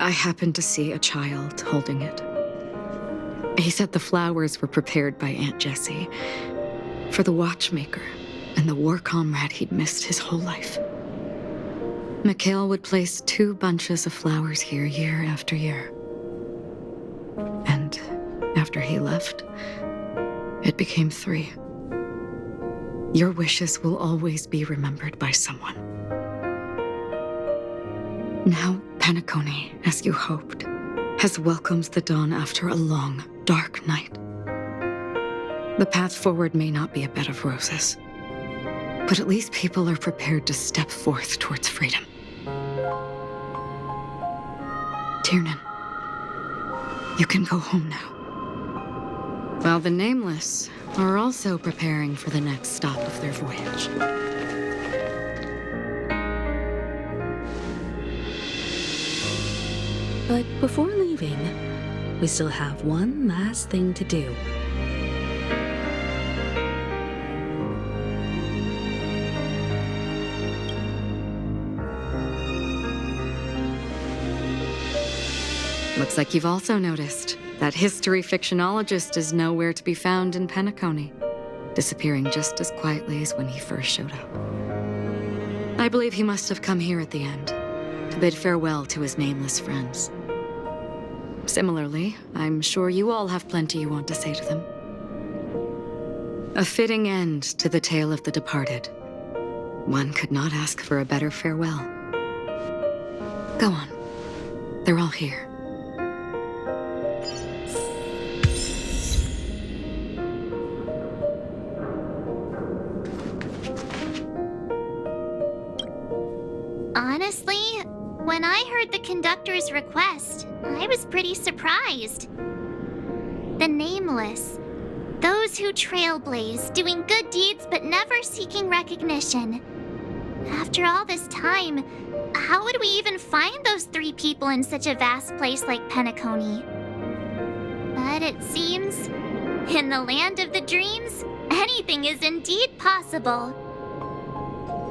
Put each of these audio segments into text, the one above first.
I happened to see a child holding it. He said the flowers were prepared by Aunt Jessie for the watchmaker and the war comrade he'd missed his whole life. Mikhail would place 2 bunches of flowers here year after year. And after he left, it became 3. Your wishes will always be remembered by someone. Now, Penacony, as you hoped, has welcomed the dawn after a long, dark night. The path forward may not be a bed of roses, but at least people are prepared to step forth towards freedom. Tiernan, you can go home now. While the Nameless are also preparing for the next stop of their voyage. But before leaving, we still have one last thing to do. Looks like you've also noticed that history fictionologist is nowhere to be found in Penacony, disappearing just as quietly as when he first showed up. I believe he must have come here at the end, to bid farewell to his nameless friends. Similarly, I'm sure you all have plenty you want to say to them. A fitting end to the tale of the departed. One could not ask for a better farewell. Go on. They're all here. Honestly, when I heard the conductor's request, I was pretty surprised. The Nameless. Those who trailblaze, doing good deeds but never seeking recognition. After all this time, how would we even find those 3 people in such a vast place like Penacony? But it seems, in the land of the dreams, anything is indeed possible.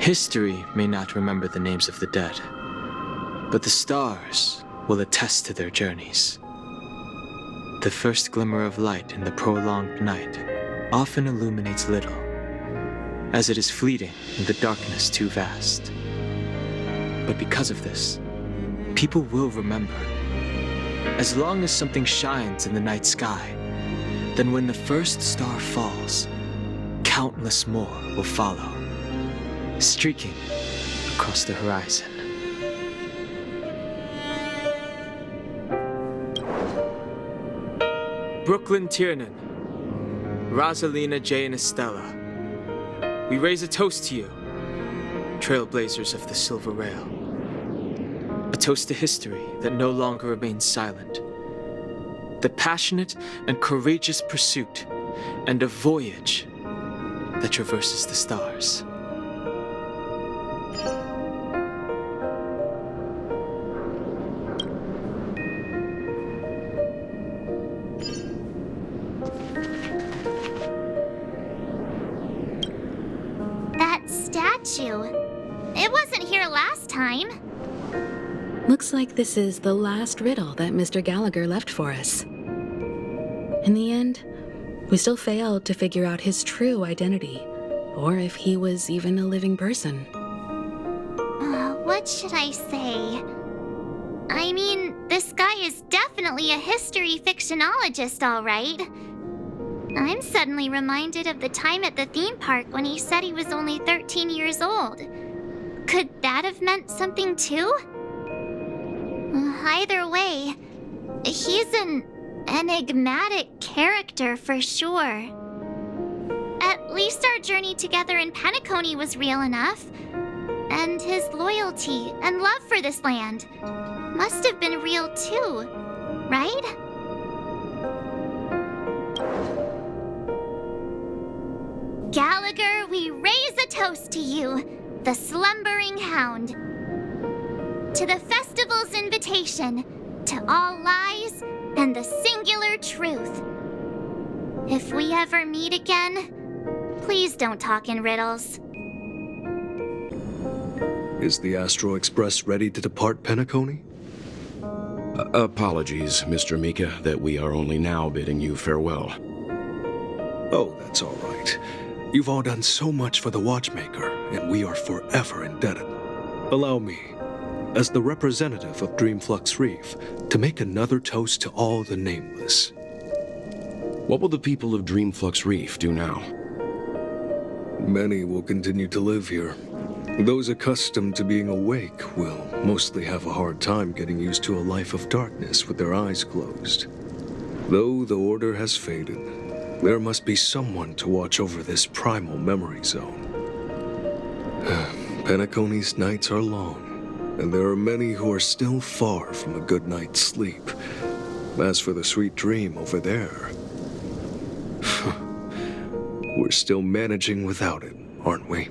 History may not remember the names of the dead, but the stars will attest to their journeys. The first glimmer of light in the prolonged night often illuminates little, as it is fleeting in the darkness too vast. But because of this, people will remember. As long as something shines in the night sky, then when the first star falls, countless more will follow, streaking across the horizon. Brooklyn Tiernan, Rosalina J. and Estella, we raise a toast to you, trailblazers of the Silver Rail. A toast to history that no longer remains silent. The passionate and courageous pursuit, and a voyage that traverses the stars. It wasn't here last time. Looks like this is the last riddle that Mr. Gallagher left for us. In the end, we still failed to figure out his true identity, or if he was even a living person. What should I say? I mean, this guy is definitely a history fictionologist, all right. I'm suddenly reminded of the time at the theme park when he said he was only 13 years old. Could that have meant something too? Either way, he's an enigmatic character for sure. At least our journey together in Penacony was real enough. And his loyalty and love for this land must have been real too, right? Gallagher, we raise a toast to you, the slumbering hound. To the festival's invitation, to all lies and the singular truth. If we ever meet again, please don't talk in riddles. Is the Astro Express ready to depart Penacony? Apologies, Mr. Mika, that we are only now bidding you farewell. Oh, that's all right. You've all done so much for the Watchmaker, and we are forever indebted. Allow me, as the representative of Dreamflux Reef, to make another toast to all the nameless. What will the people of Dreamflux Reef do now? Many will continue to live here. Those accustomed to being awake will mostly have a hard time getting used to a life of darkness with their eyes closed. Though the order has faded, there must be someone to watch over this primal memory zone. Penacony's nights are long, and there are many who are still far from a good night's sleep. As for the sweet dream over there, we're still managing without it, aren't we?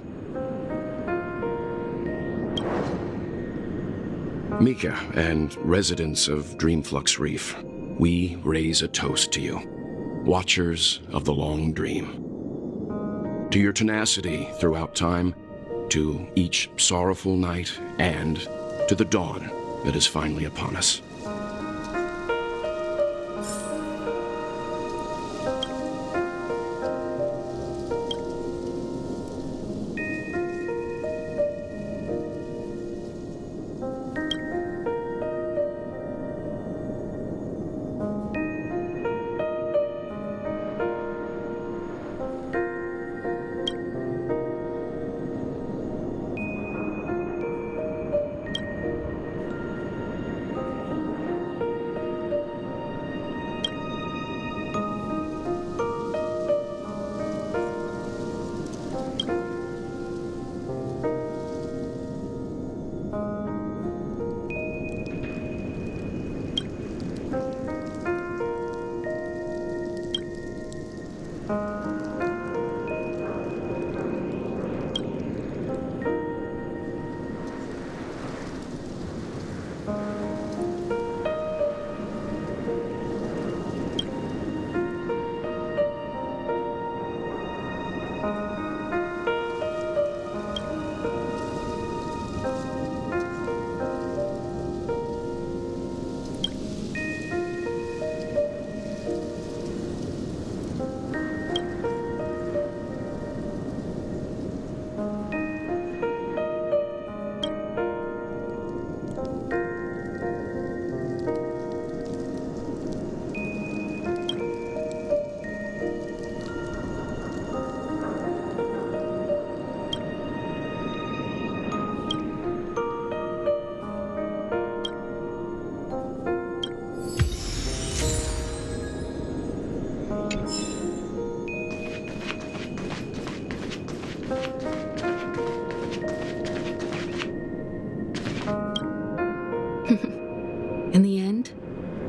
Mika and residents of Dreamflux Reef, we raise a toast to you, watchers of the long dream. To your tenacity throughout time, to each sorrowful night, and to the dawn that is finally upon us. In the end,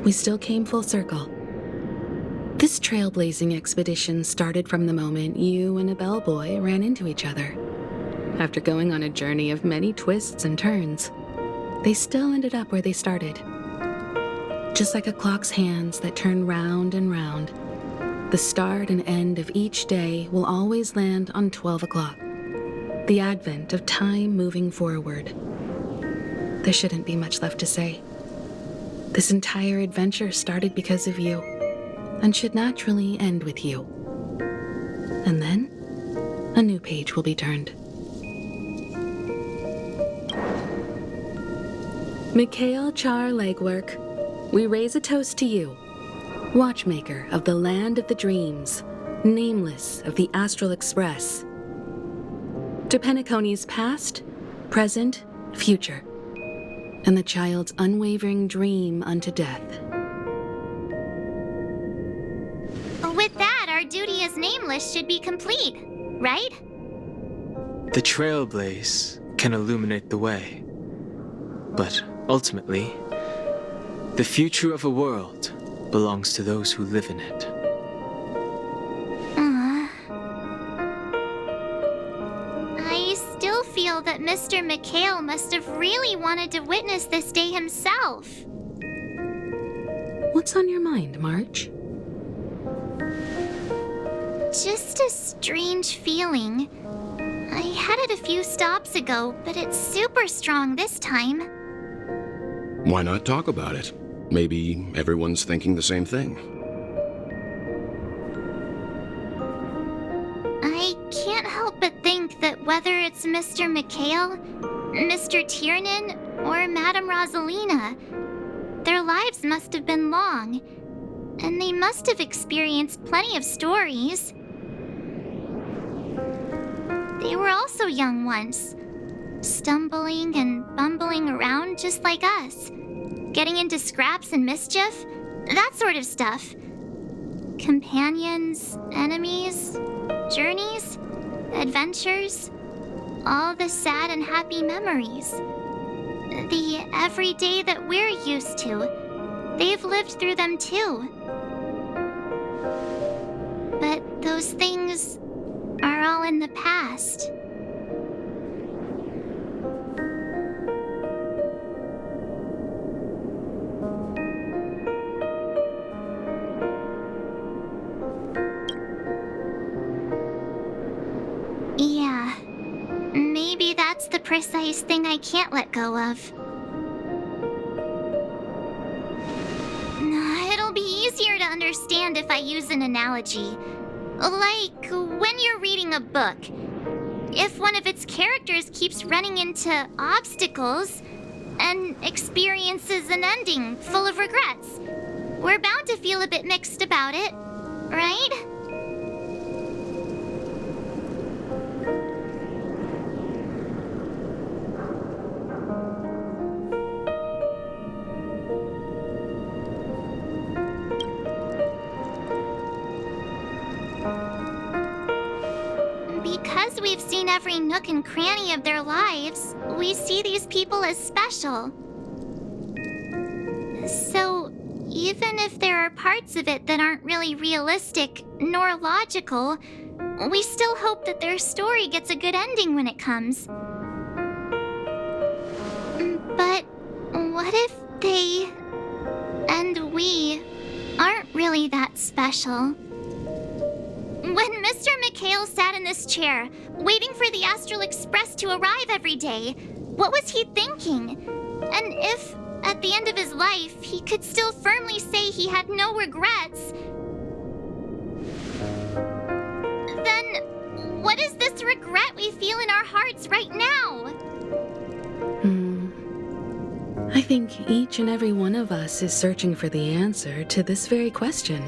we still came full circle. This trailblazing expedition started from the moment you and a bellboy ran into each other. After going on a journey of many twists and turns, they still ended up where they started. Just like a clock's hands that turn round and round, the start and end of each day will always land on 12 o'clock, the advent of time moving forward. There shouldn't be much left to say. This entire adventure started because of you, and should naturally end with you. And then, a new page will be turned. Mikhail Char Legwork, we raise a toast to you, watchmaker of the land of the dreams, nameless of the Astral Express. To Penacony's past, present, future, and the child's unwavering dream unto death. With that, our duty as nameless should be complete, right? The trailblaze can illuminate the way, but ultimately, the future of a world belongs to those who live in it. I still feel that Mr. Mikhail must have really wanted to witness this day himself. What's on your mind, March? Just a strange feeling. I had it a few stops ago, but it's super strong this time. Why not talk about it? Maybe everyone's thinking the same thing. I can't help but think that whether it's Mr. McHale, Mr. Tiernan, or Madame Rosalina, their lives must have been long, and they must have experienced plenty of stories. They were also young once, stumbling and bumbling around just like us, getting into scraps and mischief, that sort of stuff. Companions, enemies, journeys, adventures, all the sad and happy memories. The everyday that we're used to, they've lived through them too. But those things are all in the past. Yeah, maybe that's the precise thing I can't let go of. It'll be easier to understand if I use an analogy. Like when you're reading a book. If one of its characters keeps running into obstacles and experiences an ending full of regrets, we're bound to feel a bit mixed about it, right? Because we've seen every nook and cranny of their lives, we see these people as special. So, even if there are parts of it that aren't really realistic nor logical, we still hope that their story gets a good ending when it comes. But what if they and we aren't really that special? When Mr. McHale sat in this chair, waiting for the Astral Express to arrive every day, what was he thinking? And if, at the end of his life, he could still firmly say he had no regrets, then what is this regret we feel in our hearts right now? I think each and every one of us is searching for the answer to this very question.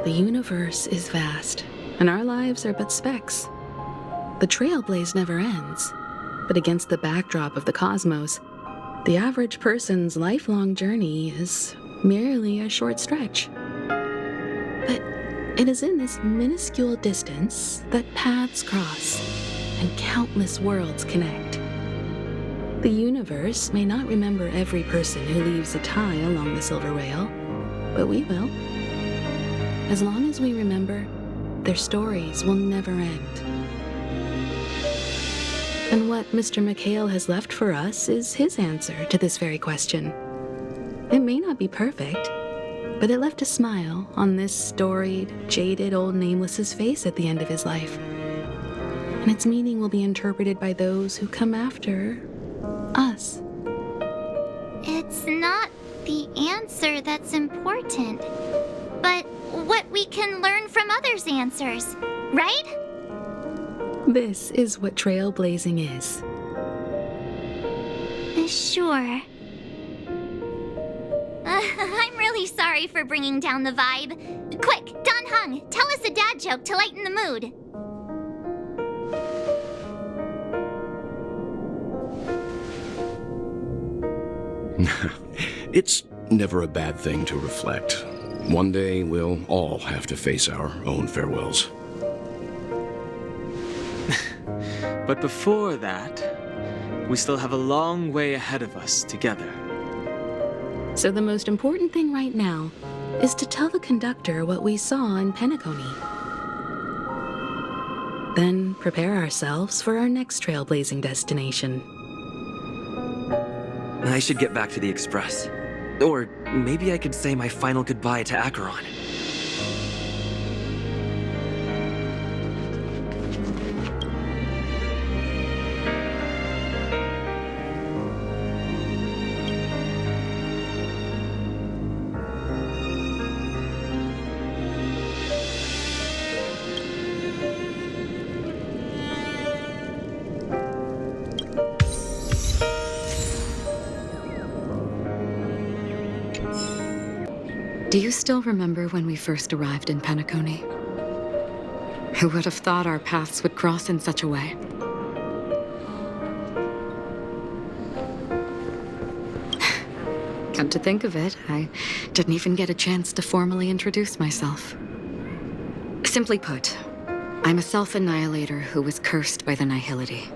The universe is vast, and our lives are but specks. The trailblaze never ends, but against the backdrop of the cosmos, the average person's lifelong journey is merely a short stretch. But it is in this minuscule distance that paths cross and countless worlds connect. The universe may not remember every person who leaves a tie along the silver rail, but we will. As long as we remember, their stories will never end. And what Mr. McHale has left for us is his answer to this very question. It may not be perfect, but it left a smile on this storied, jaded old Nameless's face at the end of his life. And its meaning will be interpreted by those who come after us. It's not the answer that's important, but what we can learn from others' answers, right? This is what trailblazing is. Sure. I'm really sorry for bringing down the vibe. Quick, Don Hung, tell us a dad joke to lighten the mood. It's never a bad thing to reflect. One day we'll all have to face our own farewells. But before that, we still have a long way ahead of us together. So the most important thing right now is to tell the conductor what we saw in Penacony. Then prepare ourselves for our next trailblazing destination. I should get back to the Express. Or maybe I could say my final goodbye to Acheron. Do you still remember when we first arrived in Penacony? Who would have thought our paths would cross in such a way? Come to think of it, I didn't even get a chance to formally introduce myself. Simply put, I'm a self-annihilator who was cursed by the Nihility.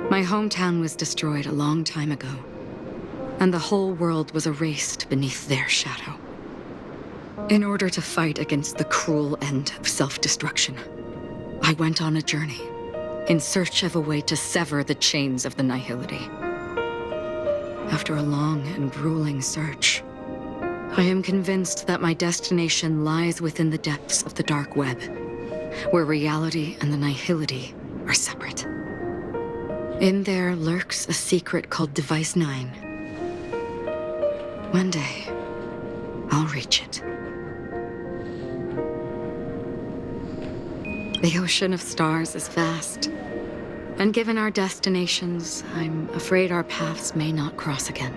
My hometown was destroyed a long time ago, and the whole world was erased beneath their shadow. In order to fight against the cruel end of self-destruction, I went on a journey in search of a way to sever the chains of the Nihility. After a long and grueling search, I am convinced that my destination lies within the depths of the dark web, where reality and the Nihility are separate. In there lurks a secret called Device 9. One day, I'll reach it. The ocean of stars is vast, and given our destinations, I'm afraid our paths may not cross again.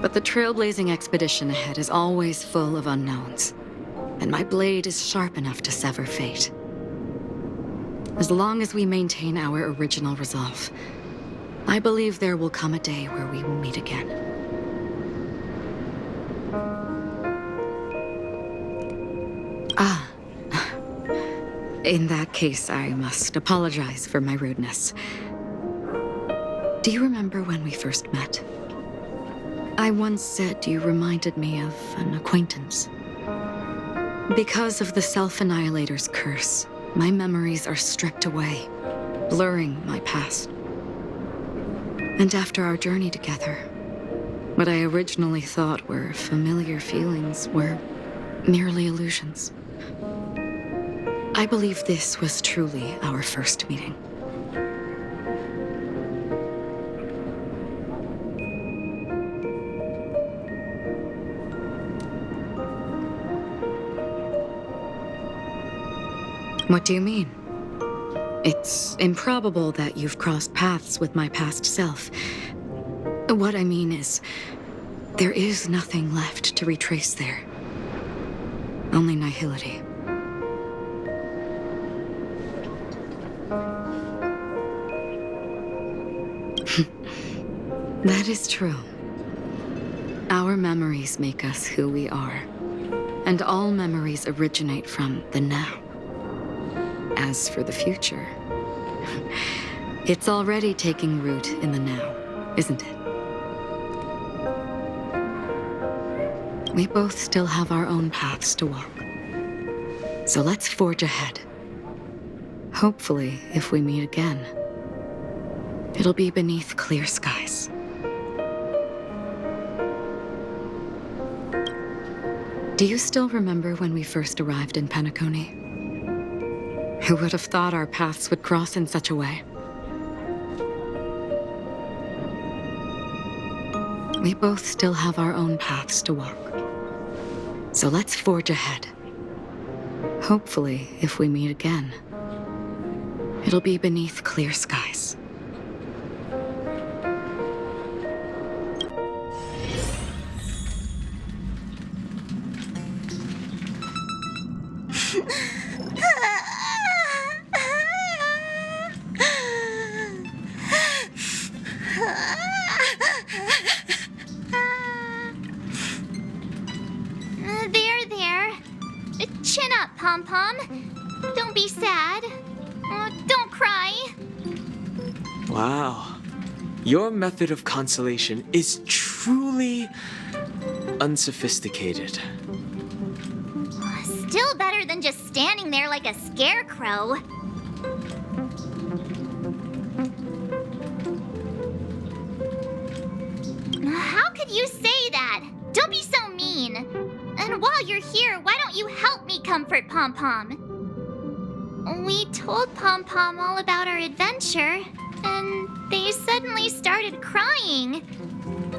But the trailblazing expedition ahead is always full of unknowns, and my blade is sharp enough to sever fate. As long as we maintain our original resolve, I believe there will come a day where we will meet again. In that case, I must apologize for my rudeness. Do you remember when we first met? I once said you reminded me of an acquaintance. Because of the Self-Annihilator's curse, my memories are stripped away, blurring my past. And after our journey together, what I originally thought were familiar feelings were merely illusions. I believe this was truly our first meeting. What do you mean? It's improbable that you've crossed paths with my past self. What I mean is, there is nothing left to retrace there. Only nihility. That is true. Our memories make us who we are, and all memories originate from the now. As for the future, it's already taking root in the now, isn't it? We both still have our own paths to walk. So let's forge ahead. Hopefully, if we meet again, it'll be beneath clear skies. Do you still remember when we first arrived in Penacony? Who would have thought our paths would cross in such a way? We both still have our own paths to walk. So let's forge ahead. Hopefully, if we meet again, it'll be beneath clear skies. There. Chin up, Pom-Pom. Don't be sad. Don't cry. Wow. Your method of consolation is truly unsophisticated. Still better than just standing there like a scarecrow. How could you say that? Don't be so mean. And while you're here, why don't you help me comfort Pom-Pom? We told Pom-Pom all about our adventure, and they suddenly started crying.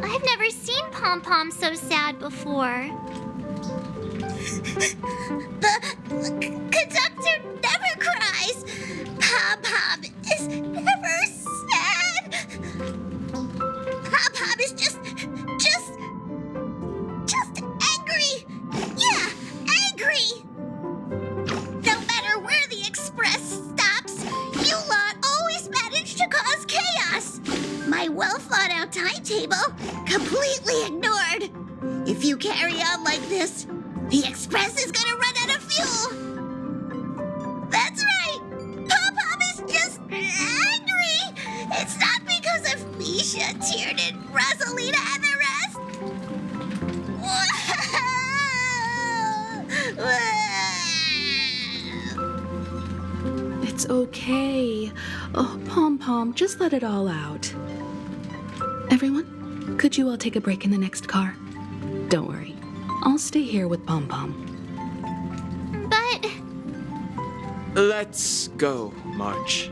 I've never seen Pom-Pom so sad before. The conductor never cries. Pom-Pom is never sad. Pom-Pom is just angry. completely ignored. If you carry on like this, the Express is gonna run out of fuel. That's right. Pop-Pop is just angry. It's not because of Misha, Tiernan, Rosalina, and the rest. It's okay. Oh, Pom-Pom, just let it all out. Everyone, could you all take a break in the next car? Don't worry. I'll stay here with Pom-Pom. But Let's go, March.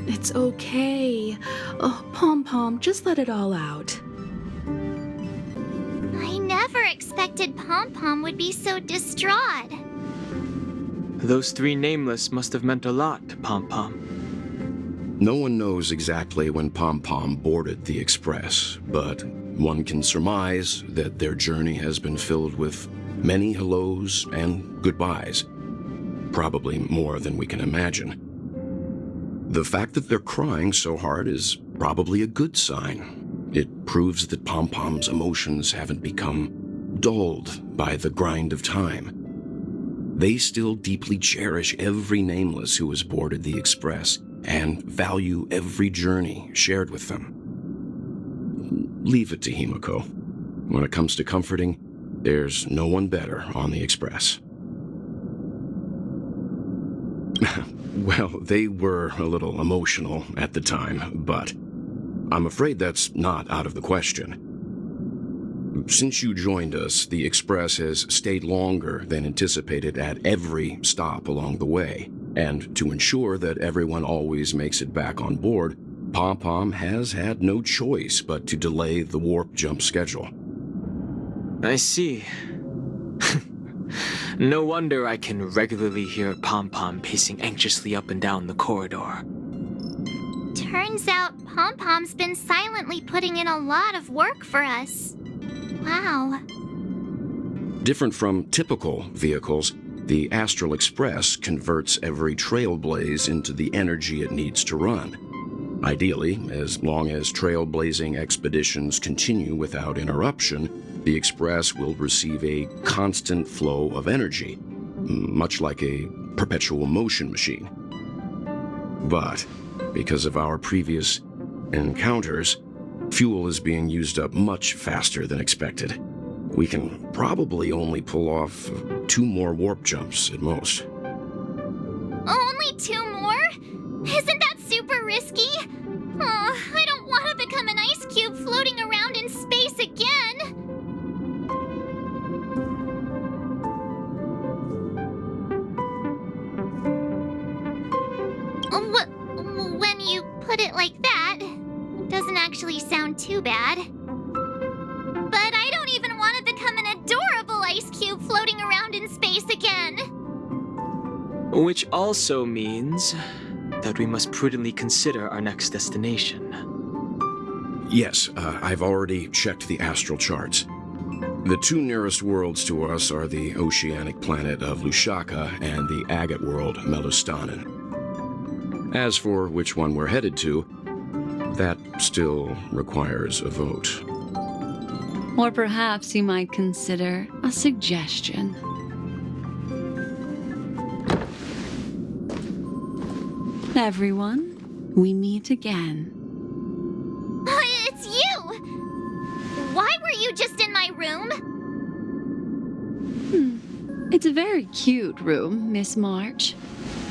It's okay. Oh, Pom-Pom, just let it all out. I never expected Pom-Pom would be so distraught. Those three nameless must have meant a lot to Pom-Pom. No one knows exactly when Pom-Pom boarded the Express, but one can surmise that their journey has been filled with many hellos and goodbyes. Probably more than we can imagine. The fact that they're crying so hard is probably a good sign. It proves that Pom-Pom's emotions haven't become dulled by the grind of time. They still deeply cherish every nameless who has boarded the Express and value every journey shared with them. Leave it to Himiko. When it comes to comforting, there's no one better on the Express. Well, they were a little emotional at the time, but I'm afraid that's not out of the question. Since you joined us, the Express has stayed longer than anticipated at every stop along the way. And to ensure that everyone always makes it back on board, Pom-Pom has had no choice but to delay the warp jump schedule. I see. No wonder I can regularly hear Pom-Pom pacing anxiously up and down the corridor. Turns out Pom-Pom's been silently putting in a lot of work for us. Wow. Different from typical vehicles, the Astral Express converts every trailblaze into the energy it needs to run. Ideally, as long as trailblazing expeditions continue without interruption, the Express will receive a constant flow of energy, much like a perpetual motion machine. But because of our previous encounters, fuel is being used up much faster than expected. We can probably only pull off 2 more warp jumps at most. Only 2 more? Isn't that super risky? Oh, I don't want to become an ice cube floating around in space again. When you put it like that, it doesn't actually sound too bad. But I don't even want to become an adorable ice cube floating around in space again. Which also means that we must prudently consider our next destination. Yes, I've already checked the astral charts. The 2 nearest worlds to us are the oceanic planet of Lushaka and the agate world, Melostanin. As for which one we're headed to, that still requires a vote. Or perhaps you might consider a suggestion. Everyone, we meet again. It's you! Why were you just in my room? It's a very cute room, Miss March.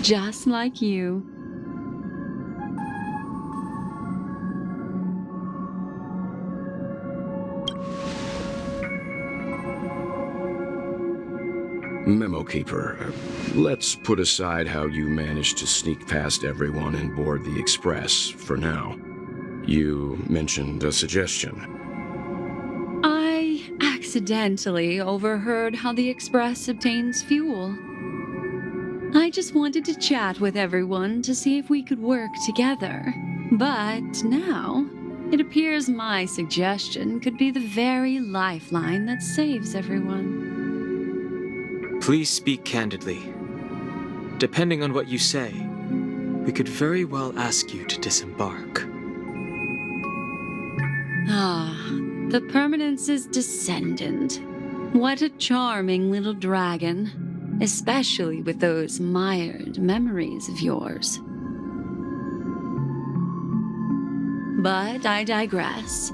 Just like you. Memo Keeper, let's put aside how you managed to sneak past everyone and board the Express for now. You mentioned a suggestion. I accidentally overheard how the Express obtains fuel. I just wanted to chat with everyone to see if we could work together. But now, it appears my suggestion could be the very lifeline that saves everyone. Please speak candidly. Depending on what you say, we could very well ask you to disembark. Ah, the Permanence's descendant. What a charming little dragon, especially with those mired memories of yours. But I digress.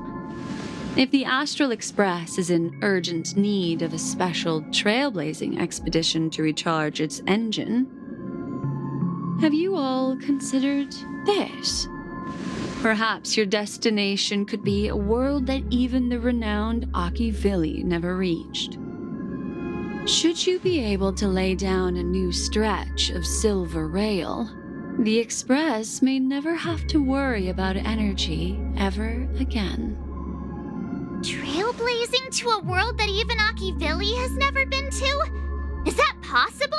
If the Astral Express is in urgent need of a special trailblazing expedition to recharge its engine, have you all considered this? Perhaps your destination could be a world that even the renowned Akivili never reached. Should you be able to lay down a new stretch of silver rail, the Express may never have to worry about energy ever again. Trailblazing to a world that even Akivili has never been to? Is that possible?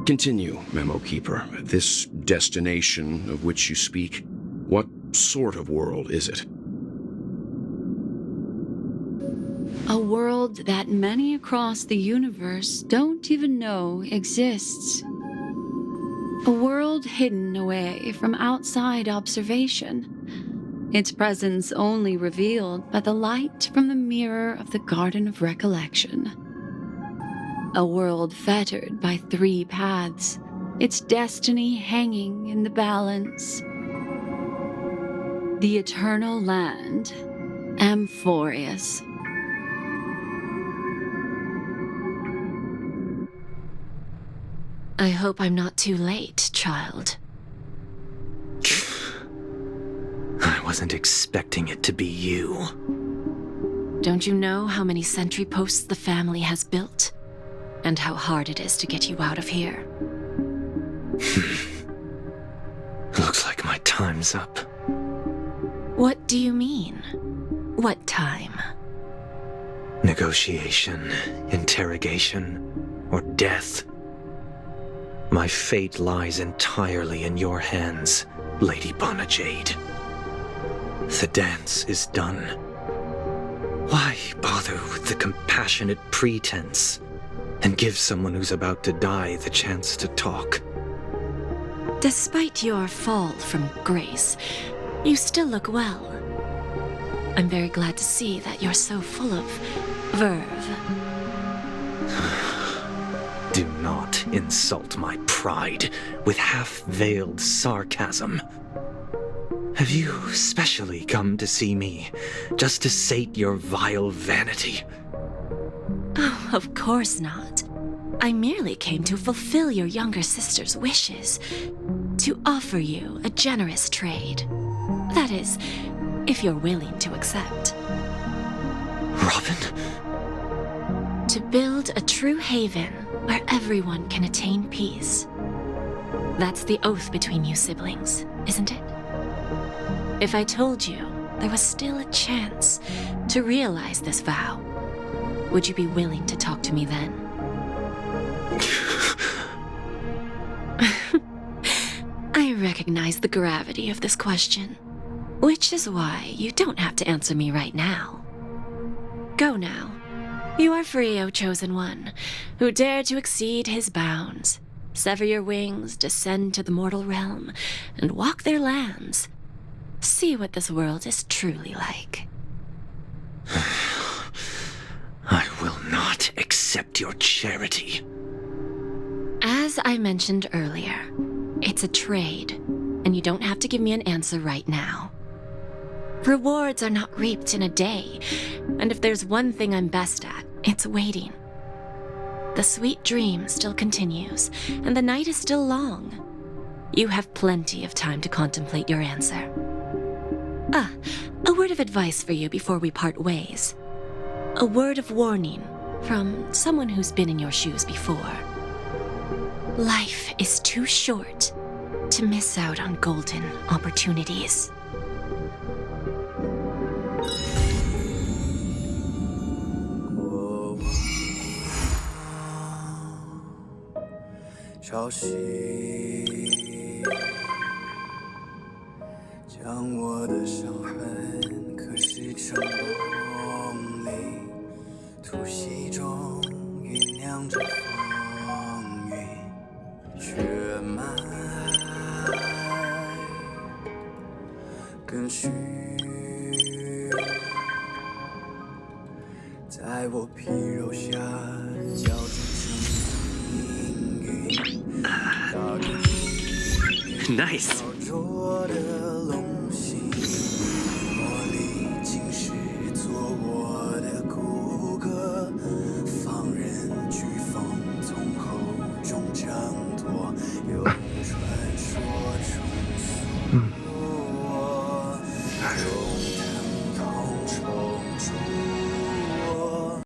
Continue, Memo Keeper. This destination of which you speak, what sort of world is it? A world that many across the universe don't even know exists. A world hidden away from outside observation. Its presence only revealed by the light from the mirror of the Garden of Recollection. A world fettered by 3 paths, its destiny hanging in the balance. The Eternal Land, Amphorius. I hope I'm not too late, child. I wasn't expecting it to be you. Don't you know how many sentry posts the family has built? And how hard it is to get you out of here? Looks like my time's up. What do you mean? What time? Negotiation, interrogation, or death. My fate lies entirely in your hands, Lady Bonajade. The dance is done. Why bother with the compassionate pretense and give someone who's about to die the chance to talk? Despite your fall from grace, you still look well. I'm very glad to see that you're so full of verve. Do not insult my pride with half-veiled sarcasm. Have you specially come to see me just to sate your vile vanity? Oh, of course not. I merely came to fulfill your younger sister's wishes, to offer you a generous trade. That is, if you're willing to accept. Robin? To build a true haven where everyone can attain peace. That's the oath between you siblings, isn't it? If I told you there was still a chance to realize this vow, would you be willing to talk to me then? I recognize the gravity of this question, which is why you don't have to answer me right now. Go now. You are free, O Chosen One, who dare to exceed his bounds, sever your wings, descend to the mortal realm, and walk their lands. See what this world is truly like. I will not accept your charity. As I mentioned earlier, it's a trade, and you don't have to give me an answer right now. Rewards are not reaped in a day, and if there's one thing I'm best at, it's waiting. The sweet dream still continues, and the night is still long. You have plenty of time to contemplate your answer. A word of advice for you before we part ways. A word of warning from someone who's been in your shoes before. Life is too short to miss out on golden opportunities.潮汐将我的伤痕刻蚀成梦里，突袭中酝酿着风雨，血脉在我皮肉下交织成阴云，打个 Nice. 小酌的龙心，茉莉竟是做我的骨骼，放任飓风从口中挣脱，有传说中诉我。